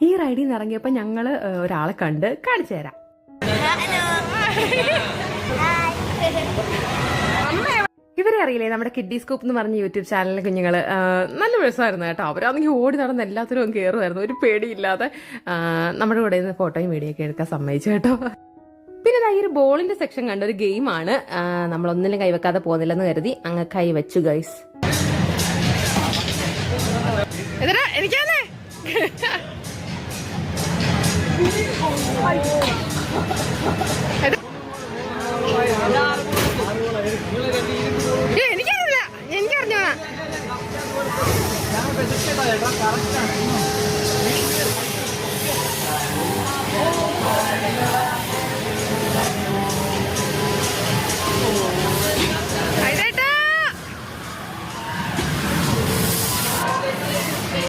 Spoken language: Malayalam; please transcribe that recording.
ഈ റൈഡിൽ നിന്ന് ഇറങ്ങിയപ്പോൾ ഞങ്ങൾ ഒരാളെ കണ്ട് കാണിച്ചു തരാം. ഇവരെ അറിയില്ലേ, നമ്മുടെ കിഡ്ഡി സ്കൂപ്പ് എന്ന് പറഞ്ഞ യൂട്യൂബ് ചാനലിലെ കുഞ്ഞുങ്ങൾ. നല്ല രസമായിരുന്നു കേട്ടോ. അവരാണെങ്കിൽ ഓടി നടന്ന് എല്ലാത്തിനും കയറുമായിരുന്നു, ഒരു പേടിയില്ലാതെ. നമ്മുടെ കൂടെ നിന്ന് ഫോട്ടോയും വീഡിയോ ഒക്കെ എടുക്കാൻ സമ്മതിച്ചു കേട്ടോ. പിന്നെ ഈ ഒരു ബോളിന്റെ സെക്ഷൻ കണ്ട ഒരു ഗെയിമാണ്. നമ്മളൊന്നിലും കൈവെക്കാതെ പോകുന്നില്ലെന്ന് കരുതി അങ്ങ് കൈവച്ചു ഗൈസ്. എനിക്കല്ലേ എനിക്കറിയില്ല, എനിക്കറിഞ്ഞോ.